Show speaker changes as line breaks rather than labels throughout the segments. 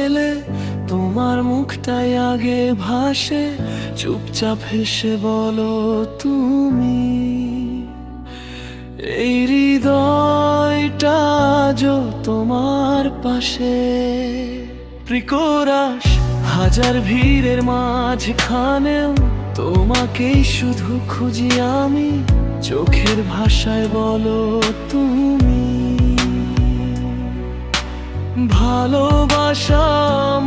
এলে তোমার মুখটাই আগে ভাসে, চুপচাপ হেসে বলো তুমি। এই হৃদয়টা আজও তোমার পাশে। প্রিকরাস হাজার ভিড়ের মাঝখানেও তোমাকেই শুধু খুঁজি আমি, চোখের ভাষায় বলো তুমি। ভালোবাসা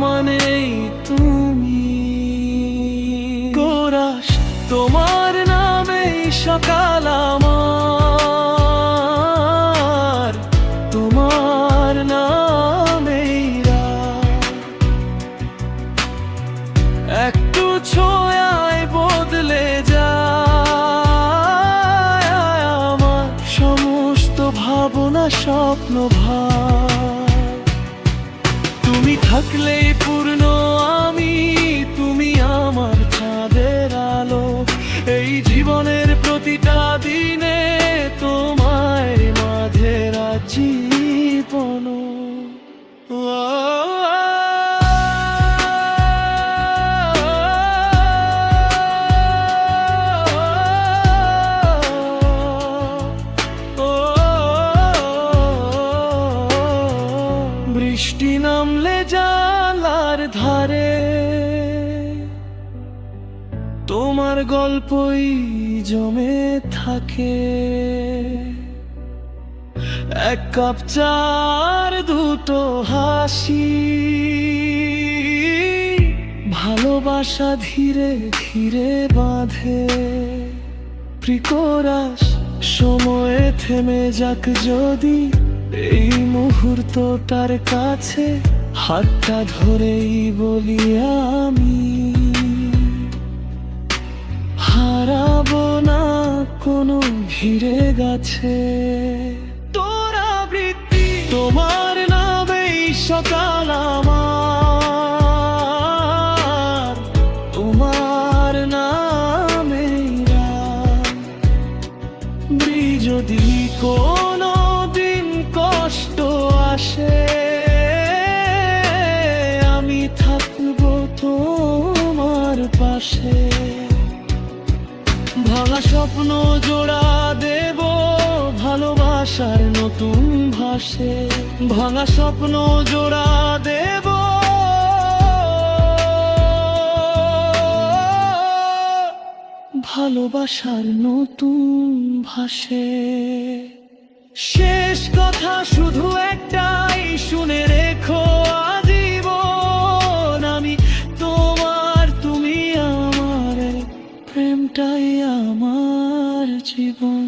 মানেই তুমি। কোরাস তোমার নামেই সকাল আমার, তোমার নামেই রাত। একটু ছোঁয়ায় বদলে যায় আমার সমস্ত ভাবনা, স্বপ্ন তুমি থাকলেই পূর্ণ আমি, তুমি আমার চাঁদের আলো। এই জীবনের প্রতিটা দিনে তোমায় মাঝে জীবন। বৃষ্টি নামলে জানালার ধারে তোমার গল্পই জমে থাকে। এক কাপ চার দুটো হাসি, ভালোবাসা ধীরে ধীরে বাঁধে। প্রিকরাস সময়ে থেমে যাক যদি, এই মুহূর্তটার কাছে হাতটা ধরেই বলি আমি। হারাবো না কোনো ঘিরে গাছে, তোরা বৃত্তি তোমার নামেই সকাল আমার, তোমার নামেই রাত। যদি কোনো দিন কষ্ট আসে, আমি থাকবো তোমার পাশে। ভাঙা স্বপ্ন জোড়া দেব ভালোবাসার নতুন ভাষে। ভাঙা স্বপ্ন জোড়া দেব ভালোবাসার নতুন ভাষে। শেষ কথা শুধু একটাই, শুনে রেখো আজীবন আমি তোমার, তুমি আমার, প্রেমটাই আমার জীবন।